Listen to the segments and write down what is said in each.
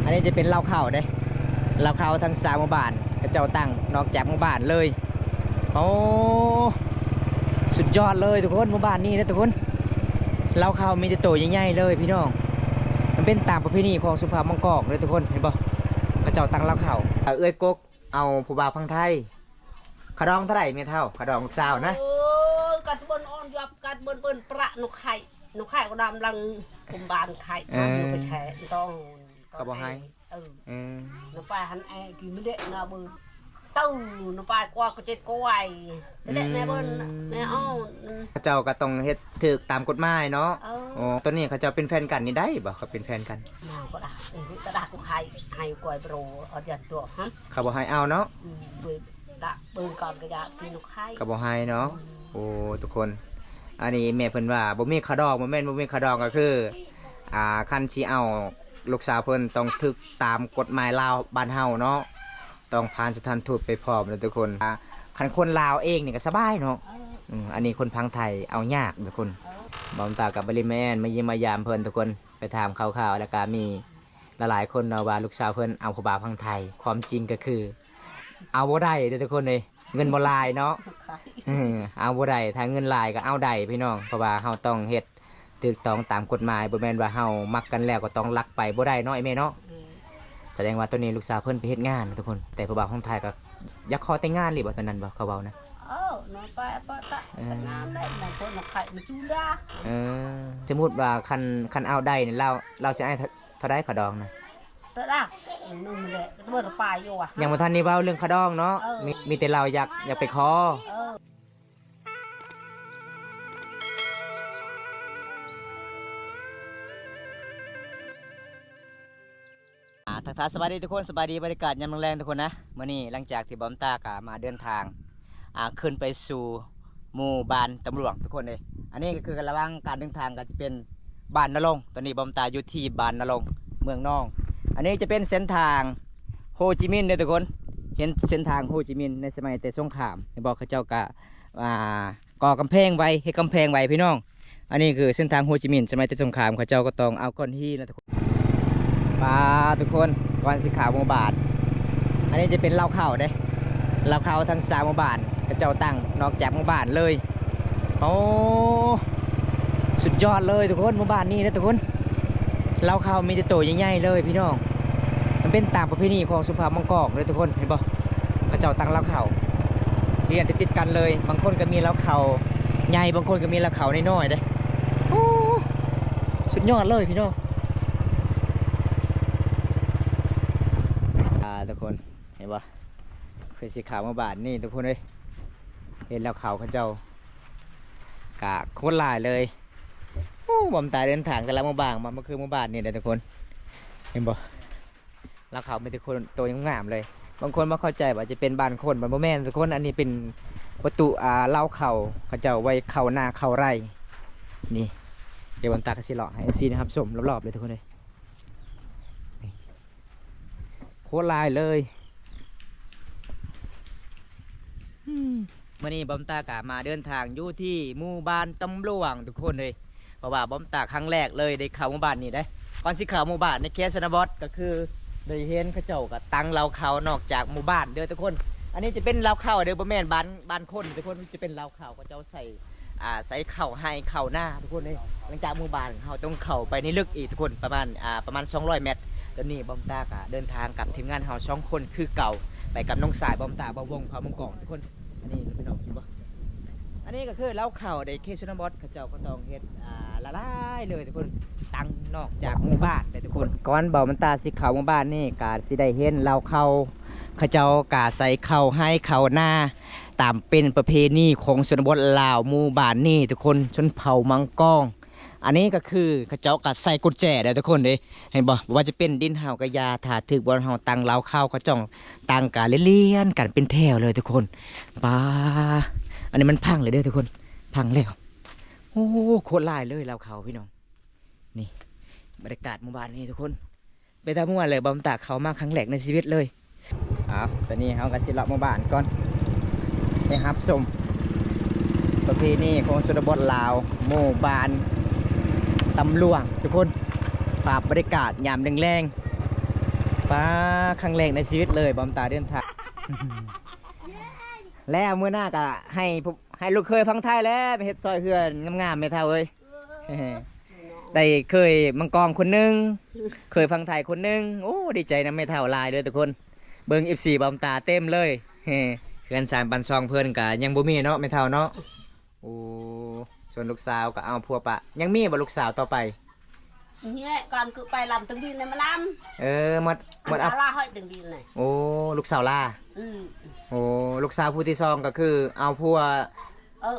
อันนี้จะเป็นเหล้าข้าวเด้เหล้าข้าวทั้ง3 หมู่บ้านกระเจ้าตั้งนอกจากหมู่บ้านเลยโอ้สุดยอดเลยทุกคนหมู่บ้านนี้นะทุกคนเหล้าข้าวมีแต่โตใหญ่ๆเลยพี่น้องมันเป็นตามประเพณีของสุภาพมังกรเลยทุกคนเห็นป่ะกระเจ้าตั้งเหล้าข้าวเอ้ยกกเอาผู้บ่าวพังไทยขะดองเท่าไหร่เมียเท่าขะดองลูกสาวนะกัดบนอ่อนยับกัดบนประนกไข่ก็ดำลังคุมบานไข่มันไปแช่ต้องก็บอกให้น้ำปลาหันไอ้กินไม่ได้นาบืนตู้น้ำปลากว่าก็จะกวายเละแม่เบิ้ลแม่อ้อเจ้าก็ต้องเฮ็ดถูกตามกฎหมายเนาะโอ้ตอนนี้เขาเจ้าเป็นแฟนกันนี่ได้บ่เขาเป็นแฟนกันน้าก็ได้กระดาษกูไข่ให้กวายโปรเอายันตัวฮะเขาบอกให้เอาเนาะดะปืนก่อนก็อยากกินลูกไข่เขาบอกให้เนาะโอ้ทุกคนอันนี้แม่เพิ่นว่าบ่มีขะดองบ่แม่นบ่มีขะดองก็คือคันสิเอาลูกสาวเพิ่นต้องถูกตามกฎหมายลาวบ้านเฮาเนาะต้องผ่านสถานทูตไปพร้อมนะทุกคนคันคนลาวเองนี่ก็สบายเนาะอันนี้คนพังไทยเอายากทุกคนบอมตากับบริแมนมาเยี่ยมมายามเพิ่นทุกคนไปถามข่าวๆแล้วก็มีหลายคนเนาะว่าลูกสาวเพิ่นเอาผู้บ่าวพังไทยความจริงก็คือเอาบ่ได้เด้อทุกคนเลยเงินบ่ลายเนาะเอาบ่ได้ถ้าเงินลายก็เอาได้พี่น้องเพราะว่าเฮาต้องเฮ็ดถูกต้องตามกฎหมายบ่แม่นว่าเฮามักกันแล้วก็ต้องลักไปบ่ได้เนาะไอ้แม่เนาะแสดงว่าตอนนี้ลูกสาวเพิ่นไปเฮ็ดงานทุกคนแต่ผู้บ่าวของไทยก็อยากขอแต่งงานหรือบ่ตอนนั้นบ่เขาเว้านะน้องไปปะตะงามได้บางคนมาไข่มาจูดาสมมุติว่าคันเอาได้นี่เราสิให้เท่าใดขะดองนะตะดานึงแหละเบิ่งปลายอยู่อ่ะยังบ่ทันนี่เว้าเรื่องขะดองเนาะมีแต่เราอยากไปขอทักสวัสดีทุกคนสบายดีบรรยากาศยามแรงทุกคนนะมื้อนี้หลังจากที่บอมตากะมาเดินทางขึ้นไปสู่หมู่บ้านตำรวจทุกคนเลยอันนี้ก็คือระหว่างการเดินทางก็จะเป็นบ้านนรงตอนนี้บอมตาอยู่ที่บ้านนรงเมืองน้องอันนี้จะเป็นเส้นทางโฮจิมินห์เลยทุกคนเห็นเส้นทางโฮจิมินห์ในสมัยแต่สงครามบอกเขาเจ้ากะก่อกำแพงไว้ให้กำแพงไว้พี่น้องอันนี้คือเส้นทางโฮจิมินห์สมัยแต่สงครามเขาเจ้าก็ต้องเอาก้อนหินนะทุกคนมาทุกคนก่อนสิขาวหมู่บ้านอันนี้จะเป็นเหล้าข้าวเด้เหล้าข้าวทั้ง3 หมู่บ้านกระเจ้าตั้งนอกจากหมู่บ้านเลยโอ้สุดยอดเลยทุกคนหมู่บ้านนี้นะทุกคนเหล้าข้าวมีแต่โตใหญ่ๆเลยพี่น้องมันเป็นตามประเพณีของสุภาพมังกรเลยทุกคนเห็นป่ะกระเจ้าตั้งเหล้าข้าวเรียนติดกันเลยบางคนก็มีเหล้าข้าวใหญ่บางคนก็มีเหล้าข้าวน้อยๆเด้โอ้สุดยอดเลยพี่น้องทุกคนเห็นปะคือสีขาวมาบาทนี่ทุกคนเลยเห็นแล้วเขาเจ้ากะโคตรลายเลยโอ้บอมตายเดินทางกันแล้วมาบางมันคือมาบาทนี่เลยทุกคนเห็นปะแล้วเขาเป็นทุกคนโตยังงามเลยบางคนมาเข้าใจว่าจะเป็นบ้านคนบ้านโมแมนทุกคนอันนี้เป็นประตูเล่าเขาเจ้าไว้เข่าหน้าเข่าไร่นี่เดี๋ยวบอมตากระสีหล่อให้เอฟซีนะครับชมรอบๆเลยทุกคนเลยโคตรลายเลยมื่อนี้บอมตากะมาเดินทางอยู่ที่หมู่บ้านตำรวจทุกคนเลยเพราะว่าบอมตาครั้งแรกเลยได้เข้าหมู่บ้านนี้ได้ก่อนสิเข้าหมู่บ้านในเขตชนบทก็คือได้เห็นเขาเจ้ากับตั้งเราเขานอกจากหมู่บ้านเด้อทุกคนอันนี้จะเป็นเราเข้าเด้อบ่แม่นบ้านคนทุกคนจะเป็นเราเข้าเขาเจ้าใส่เข่าให้เข่าหน้าทุกคนเลยหลังจากหมู่บ้านเขาต้องเข้าไปในลึกอีกทุกคนประมาณ200 เมตรตอนนี้บอมตากะเดินทางกับทีมงานเฮา2 คนคือเก่าไปกับน้องสายบอมตาบวงพามังกรทุกคนอันนี้เป็นออกคิดว่าอันนี้ก็คือเล่าข่าวในเขตชนบทเขาเจ้าก็ต้องเฮ็ดละลายเลยทุกคนตั้งนอกจากหมู่บ้านเลยทุกคนก่อนบอมตาสิเขาหมู่บ้านนี่กาสิได้เห็นเล่าเขาเจ้ากาใส่เข่าให้เข่าหน้าตามเป็นประเพณีของชนบทลาวหมู่บ้านนี่ทุกคนชนเผ่ามังกรอันนี้ก็คือเขาเจ้ากัดใส่กุญแจเลยทุกคนเลยเห็นบ่ว่าจะเป็นดินเห่ากระยาถาถึกบอลเห่าตังเล้าเข้าเขาจ้องตังกาเลี้ยนกันเป็นแถวเลยทุกคนป้าอันนี้มันพังเลยเด้อทุกคนพังแล้วโอ้โคตรลายเลยเล้าเขาพี่น้องนี่บรรยากาศหมู่บ้านนี่ทุกคนไปตามหมู่บ้านเลยบอมตาเขามาครั้งแรกในชีวิตเลยตอนนี้เขาก็สิเลาะหมู่บ้านก่อนนี่ครับชมประเพณีของชนบทลาวหมู่บ้านตำรวจทุกคนภาพบรรยากาศยามแรงๆ ป้าครั้งแรกในชีวิตเลยบอมตาเดินทาง แล้วมื้อหน้าก็ให้ลูกเคยพังไทยแล้วไปเฮ็ดซอยเฮือนงามๆแม่เฒ่าเอ้ย ได้เคยมังกรคนหนึงเคยพังไทยคนหนึงโอ้ดีใจนะแม่เฒ่าหลายเด้อทุกคนเบิ่ง FC บอมตาเต็มเลย เฮือนสารปันซองเพิ่นก็ยังบ่มีเนาะแม่เฒ่าเนาะโอ้ส่วนลูกสาวก็เอาพัวปะยังมีบ่ลูกสาวต่อไป เนี่ยก่อนคือไปลำตึงบินเนี่ยมาลำ หมดเอา ลาห้อยตึงบินเลย โอ้ลูกสาวลา อืม โอ้ลูกสาวผู้ที่สองก็คือเอาพัว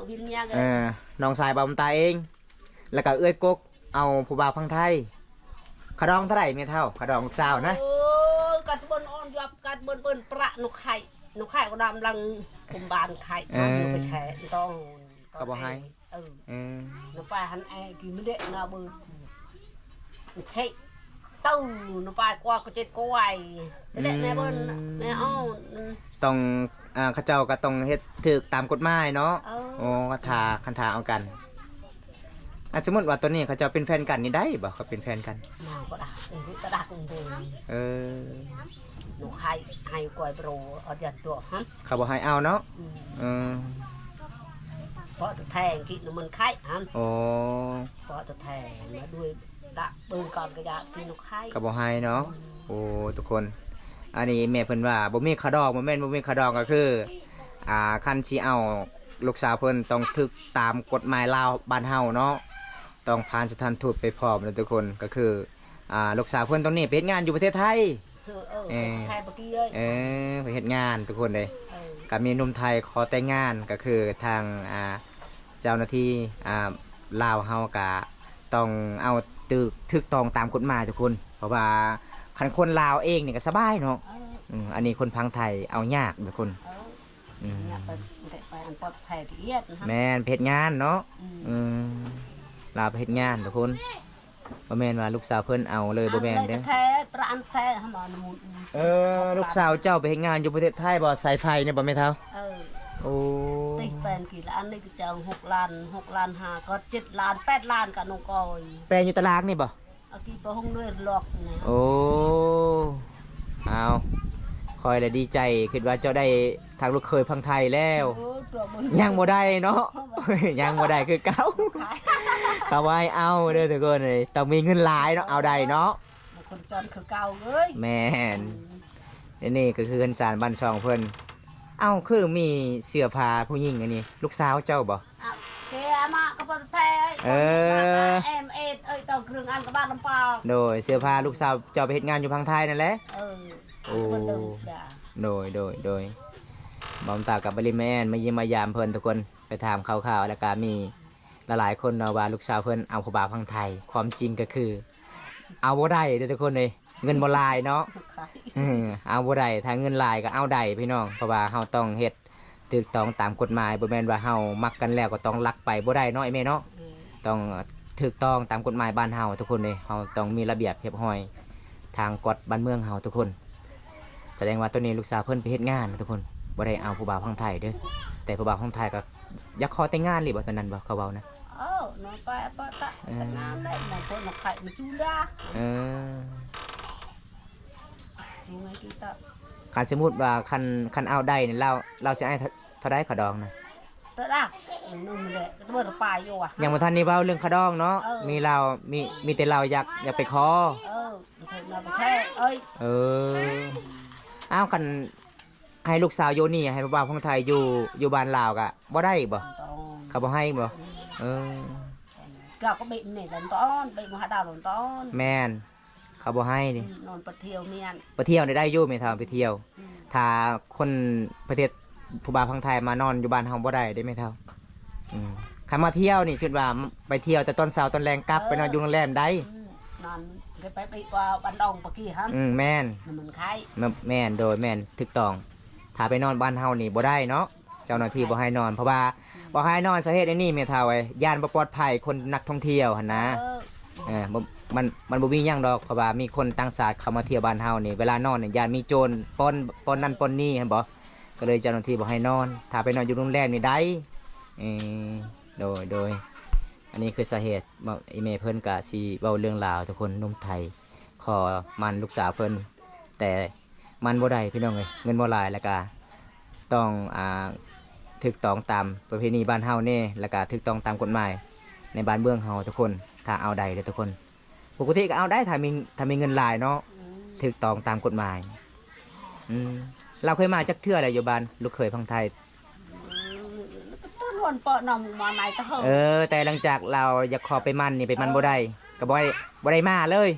บินเนี่ยกั น้องสายบอมตาเอง แล้วก็เอื้อยกกเอาผู้บ่าวพังไทยขะดองเท่าไหร่แม่เฒ่าขะดองลูกสาวนะ โอ้กัดบนอ่อนยับกัดบนประนกไข่ก็ดำลังกุมบานไข่มันไปแช่ต้องน้ำปลาหันไอ้กินไม่ได้นาบือใช่ตู้น้ำปลากว่าก็จะกล้วยเละแม่เบิ้ลแม่อ้อ ต้องเขาเจ้าก็ต้องเฮ็ดถูกตามกฎหมายเนาะโอ้คันทาเอากันสมมติว่าตัวนี้เขาเจ้าเป็นแฟนกันนี่ได้บ่เขาเป็นแฟนกันน้าก็ดักหนูไข่ให้กล้วยโปรเอาจัดตัวฮะเขาบอกให้เอาเนาะเพราะแทงกินมันไข่ฮะโอ้เพราะแทงมาด้วยดะปืนก่อนก็อยากกินนกไข่เขาบอกให้เนาะโอ้ทุกคนอันนี้แม่เพิ่นว่าบ่มีขะดองบ่แม่นบ่มีขะดองก็คือคันสิเอาลูกสาวเพิ่นต้องถึกตามกฎหมายลาวบ้านเฮาเนาะต้องผ่านสถานทูตไปพร้อมเลยทุกคนก็คือลูกสาวเพิ่นตรงนี้ไปเฮ็ดงานอยู่ประเทศไทยไทยเมื่อกี้ไปเฮ็ดงานทุกคนเลยก็มีหนุ่มไทยขอแต่งงานก็คือทางเจ้าหน้าที่ลาวเฮาก็ต้องเอาถึกต้องตามกฎหมายทุกคนเพราะว่าคันคนลาวเองนี่ก็สบายเนาะอันนี้คนพังไทยเอายากทุกคนแม่นเพชรงานเนาะลาวเพชรงานทุกคนบ่แม่นว่าลูกสาวเพิ่นเอาเลยบ่แม่นเด้ลูกสาวเจ้าไปเฮ็ดงานอยู่ประเทศไทยบ่สายไฟเนี่ยบ่แม่เฒ่าโอ้ติแปลนกี่ล้านนี่ก็จะ6 ล้าน6 ล้าน5ก็7 ล้าน8 ล้านกับน้องกอยแปลอยู่ตารางนี่บ่กี่ไปห้องด้วยหลอกนะโอ้เอาคอยเลยดีใจคิดว่าเจ้าได้ทางลูกเคยพังไทยแล้วยังบ่ได้เนาะยังบ่ได้คือเก่าเขาไว้เอาเด้อทุกคนเลยต้องมีเงินหลายเนาะเอาได้เนาะคนจนคือเก่าเอ้ยแม่นนี่ก็คือเงินสารบ้านช่องเพิ่นเอ้าคือมีเสื้อผ้าผู้หญิงอันนี้ลูกสาวเจ้าบ่เกมาก็บ่แท้ต่อเครื่องอันกับบ้านลำปางโดยเสื้อผ้าลูกสาวเจ้าไปเฮ็ดงานอยู่พังไทยนั่นแหละโอ้โดยบอมตากับบริแมนมาเยี่ยมมายามเพิ่นทุกคนไปถามข่าวๆแล้วก็มีหลายๆคนเนาะว่าลูกสาวเพิ่นเอาผู้บ่าวพังไทยความจริงก็คือเอาบ่ได้เด้อทุกคนเลยเงินบ่หลายเนาะเอาบ่ได้ถ้าเงินหลายก็เอาได้พี่น้องเพราะว่าเฮาต้องเฮ็ดถูกต้องตามกฎหมายบ่แม่นว่าเฮามักกันแล้วก็ต้องลักไปบ่ได้เนาะไอ้แม่เนาะต้องถูกต้องตามกฎหมายบ้านเฮาทุกคนเลยเฮาต้องมีระเบียบเรียบร้อยทางกฎบ้านเมืองเฮาทุกคนแสดงว่าตัวนี้ลูกสาวเพิ่นไปเฮ็ดงานทุกคนบ่ได้เอาผู้บ่าวพังไทยเด้อแต่ผู้บ่าวพังไทยก็อยากขอแต่งงานหรือบ่ตอนนั้นบ่เขาเว้านะน้องไปแต่งงานได้บางคนมาไข่มาจูดายังไงกี่ตาคันสมมุติว่าคันเอาได้นี่เราสิให้เท่าใดขะดองนะเท่าใดนึงแหละเบิ่นไปอยู่อ่ะยังบ่ทันนี่เว้าเรื่องขะดองเนาะมีเรามีแต่เราอยากไปขอเราไปแท้อ้าวคันให้ลูกสาวโยนี่ให้ผู้บ่าวพังไทยอยู่บ้านลาวก็บ่ได้บ่เขาบ่ให้บ่ก็บินนี่ตอนต้นไปมาหาดาวต้นแม่นเขาบ่ให้ดินอนไปเที่ยวเมียนไปเที่ยวได้อยู่แม่ทางไปเที่ยวถ้าคนประเทศผู้บ่าวพังไทยมานอนอยู่บ้านเฮาบ่ได้ได้แม่เฒ่าคันมาเที่ยวนี่คิดว่าไปเที่ยวแต่ตอนเช้าตอนแลงกลับไปนอนอยู่โรงแรมได้นอนไปกว่าบ้านดองปะกี้ฮะแม่นมันไข่แม่นโดยแม่นถูกต้องถ้าไปนอนบ้านเฮานี่บ่ได้เนาะเจ้าหน้าที่บ่ให้นอนเพราะว่าบ่ให้นอนสาเหตุไอ้นี่แม่เฒ่าไอ้ย่านบ่ปลอดภัยคนนักท่องเที่ยวหั่นนะมันบ่มีหยังดอกเพราะว่ามีคนต่างชาติเข้ามาเที่ยวบ้านเฮานี่เวลานอนนี่ย่านมีโจรปล้นนั่นปล้นนี่หั่นบ่ก็เลยเจ้าหน้าที่บ่ให้นอนถ้าไปนอนอยู่โรงแรมนี่ได้โดยอันนี้คือสาเหตุอีเมเพิ่นก็สิเว้าเรื่องราวทุกคนนุ่มไทยขอมันลูกสาวเพิ่น แต่มันบ่ได้พี่น้องเอ้ยเงินบ่หลายแล้วก็ต้องถูกต้องตามประเพณีบ้านเฮาแน่แล้วก็ถูกต้องตามกฎหมายในบ้านเมืองเฮาทุกคนถ้าเอาได้เด้อทุกคนปกติก็เอาได้ถ้ามีเงินหลายเนาะถูกต้องตามกฎหมายเราเคยมาจักเทื่ออะไรอยู่บ้านลูกเคยพังไทย ต้นวันเปิดนมมาไหนตะเหอ แต่หลังจากเราอยากขอไปมันนี่ไปมันบ่ได้ก็บ่ได้มาเลย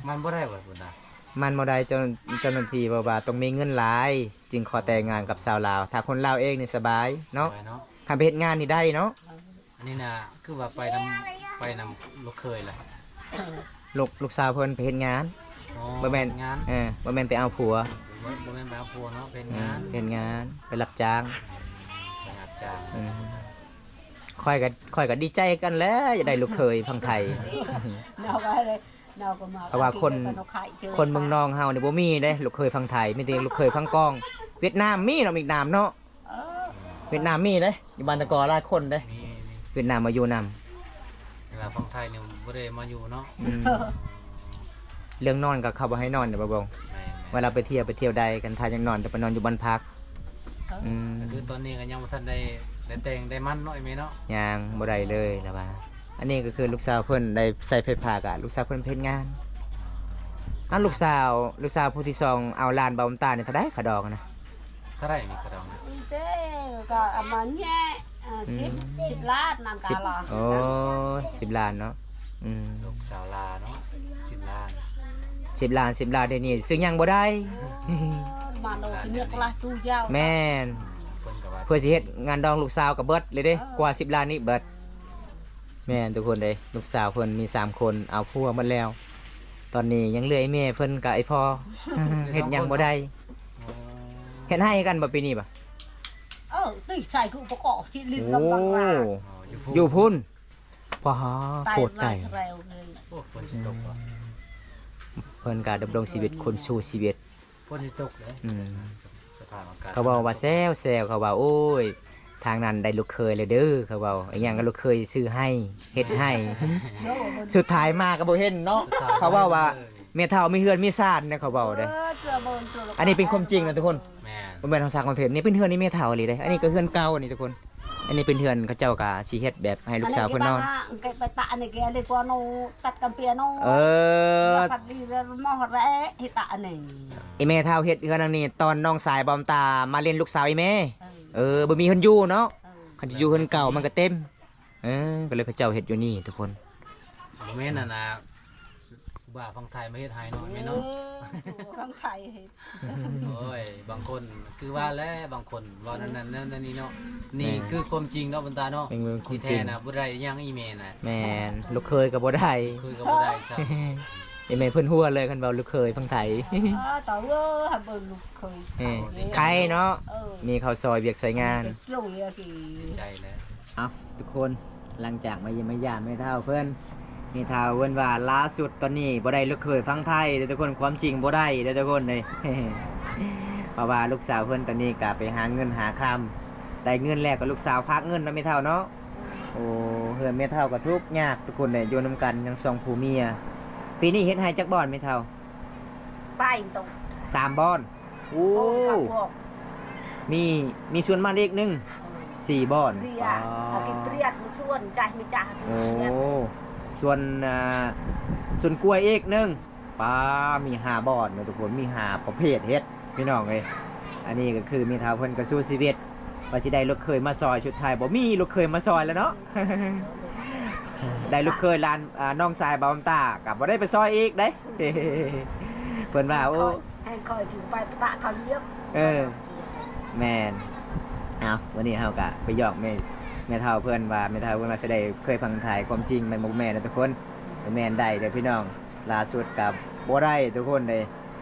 มันบ่ได้บ่บุญนะ มันบ่ได้เจ้าหน้าที่บอกว่าต้องมีเงินหลายจึงขอแต่งงานกับสาวลาวถ้าคนลาวเองนี่สบายเนาะ ไปเนาะ คันไปเฮ็ดงานนี่ได้เนาะ อันนี้น่ะคือว่าไปนำลูกเคยล่ะ ลูกสาวเพิ่นไปเฮ็ดงาน อ๋อ บ่แม่น งาน บ่แม่นไปเอาผัว บ่แม่นแบบพัวเนาะเป็นงาน เฮ็ดงานไปรับจ้าง ไปรับจ้าง ค่อยก็ดีใจกันแล้วจะได้ลูกเคยพังไทย nào cái đây nào có mà เพราะว่าคนเมืองนองเฮานี่บ่มีเด้ลูกเคยฟังไทยมีแต่ลูกเคยฟังกองเวียดนามมีเนาะเวียดนามเนาะเวียดนามมีเด้อยู่บ้านตะกอหลายคนเด้ มี เวียดนามมาอยู่นำ เวลาฟังไทยเนี่ยบ่ได้มาอยู่เนาะ เรื่องนอนก็เข้าบ่ให้นอนเด้อบ่บง แม่ เวลาไปเที่ยวใดกันถ้ายังนอนแต่ไปนอนอยู่บ้านพัก ก็คือตอนนี้ก็ยังบ่ทันได้แต่งได้มันเนาะไอ้แม่เนาะ ยังบ่ได้เลยล่ะว่าอันนี้ก็คือลูกสาวเพิ่นได้ใส่เพชรพากะลูกสาวเพิ่นเพชรงานลูกสาวผู้ที่สองเอาลานเบาตาเนี่ยเท่าไดขาดอกนะ เท่าไหร่มีกระดองนะ thế cả mà nhẹ chip lát làm สิบ cả lò โอ้10 ล้านเนาะ ลูกสาวลาเนาะ10 ล้าน 10 ล้านเดี๋ยวนี้ซื้อหยังบ่ได้ mà đồ cái miệng là tu dao แม่น เพิ่นก็ว่า เพื่อสิเฮ็ดงานดองลูกสาวกับเบิดเลยเด้กว่า10 ล้านนี่เบิดแม่นทุกคนเด้ลูกสาวเพิ่นมี3คนเอาผัวหมดแล้ว ตอนนี้ยังเหลือไอ้แม่เพิ่นกับไอ้พ่อ เฮ็ดหยังบ่ได้ อ๋อ เฮ็ดให้กันบ่ปีนี้บ่ tùy xài cụ có cỏ chị โอ้ liền ngâm bằng là อยู่พุ่นพ่อโค tay ตรไก่ là rèo người โอ้ฝนสิตกว่ะ เพิ่นก็ดำรงชีวิตคนสู้ชีวิต ฝนสิตกเลย อืม สภาพอากาศ เขาบอกว่าแซวเขาว่าโอ้ยทางนั้นได้ลูกเคยเลยเด้อเขาบอกไอ้หยังก็ลูกเคยซื้อให้เฮ็ดให้ สุดท้ายมาก็บ่เห็นเนาะเขาว่าเมียเฒ่ามีเฮือนมีซ่านนะเขาบอกเด้ออันนี้เป็นความจริงนะทุกคน แม่น บ่แม่นเฮาสร้างคอนเทนต์นี่เป็นเฮือนนี่เมียเฒ่าอีหลีเด้ออันนี้ก็เฮือนเก่าอันนี้ทุกคน อันนี้เป็นเฮือนเขาเจ้าก็สิเฮ็ดแบบให้ลูกสาวเพิ่นนอน cái bài tạ này kia đây qua nó tắt cầm pia nó เออ phát đi ra mò rẽ thì tạ này ไอ้แม่เฒ่าเฮ็ดเฮือนอันนี้ตอนน้องสายบอมตามาเรียนลูกสาวไอ้แม่บ่มีเฮือนอยู่เนาะคันสิอยู่เฮือนเก่ามันก็เต็มก็เลยเขาเจ้าเฮ็ดอยู่นี่ทุกคน บ่แม่นน่ะนะครูบาฟังไทยมาเฮ็ดให้เนาะแม่เนาะ không thầy โอ้ยบางคนคือว่าแล้วบางคนว่านั่นนี่เนาะนี่คือความจริงเนาะบรรดาเนาะ เป็นความ ที่ จริ แท้ ง น่ะบ่ได้ยังอีเมลน่ะ แม่นลูกเคยก็บ่ได้ คุยก็บ่ได้ซะ ไอ้แม่เพิ่นหัวเลยคันเว้าลูกเคยฟังไทย tao ơi hàm bừng lục khơi ใครเนาะมีข้าวซอยเวียกสวยงาน rồi thì ใจแล้ว เอาทุกคนหลังจากมาเยี่ยมมาย่ามแม่เฒ่าเพิ่นมีเฒ่าเพิ่นว่าล่าสุดตอนนี้บ่ได้ลูกเคยฟังไทยเด้อทุกคนความจริงบ่ได้เด้อทุกคนเลย เพราะว่าลูกสาวเพิ่นตอนนี้ก็ไปหาเงินหาคำได้เงินแล้วก็ลูกสาวพักเงินเนาะแม่เฒ่าเนาะโอ้เฮือนแม่เฒ่าก็ทุกข์ยากทุกคนเลยอยู่นํกันยังสองผัวเมียปีนี้เฮ็ดให้จักบ่อนแม่เฒ่า bay tao 3บ่อนโอ้มีส่วนมาเล็กหนึง4บ่อน Ria, cái triệt một chuồn chạy mới trả โอ้ส่วนส่วนกล้วยอีกหนึงปลามี5บ่อนเนาะทุกคนมี5ประเภทเฮ็ดพี่น้องเอ้ยอันนี้ก็คือมีเฒ่าเพิ่นก็สู้ชีวิตว่าสิได้ลูกเคยมาซอยชุดไทยบ่มีลูกเคยมาซอยแล้วเนาะ ได้ลูกเคยลานน้องชายบอมตากับบ่ได้ไปซอยอีกเด้ เพิ่นว่าโอ้ hay coi kiểu bài tạ thằng nhiếp แม่นเอาวันนี้เฮาก็ไปหยอกแม่เฒ่าเพิ่นว่าแม่เฒ่าเพิ่นว่าสิได้เคยฟังไทยความจริงแม่นบ่แม่นนะทุกคนแม่นได้เด้อพี่น้องล่าสุดกับบ่ได้ทุกคนเลย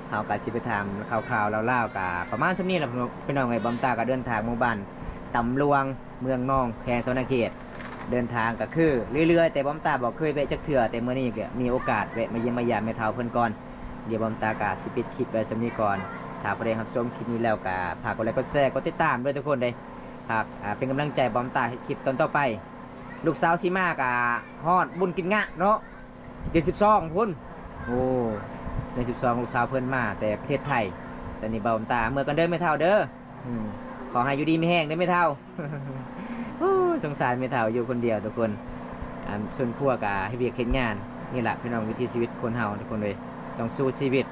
เฮาก็สิไปถามข่าวๆเล่าวๆก็ประมาณส่ำนี้ล่ะพี่น้องไอ้บอมตาก็เดินทางหมู่บ้านตำลวงเมืองนองแขวงสวรรณเขตเดินทางก็คือเรื่อยๆแต่บอมตาบอกเคยแวะจักเทื่อแต่มื้อนี้ก็มีโอกาสแวะมาเยี่ยมมายามแม่เฒ่าเพิ่นก่อนเดี๋ยวบอมตาก็สิปิดคลิปไว้ส่ำนี้ก่อนถ้าบ่ได้รับชมคลิปนี้แล้วก็ฝากกดไลค์กดแชร์กดติดตามด้วยทุกคนเลยฝากเป็นกำลังใจบอมตาให้คลิปตอนต่อไปลูกสาวสิมาก็ฮอดบุญกินงะเนาะเดือน12พุ่นโอ้ ดือน12ลูกสาวเพิ่นมาแต่ประเทศไทยตอนนี้เบาตาเมื่อกันเด้อไม่เท่าเด้อขอให้อยู่ดีไม่แห้งเด้อไม่เท่า โอ้สงสารไม่เท่าอยู่คนเดียวทุกคนส่วนครัวกะให้เบียกเฮ็ดงานนี่แหละพี่น้องวิถีชีวิตคนเฮาทุกคนเลยต้องสู้ชีวิต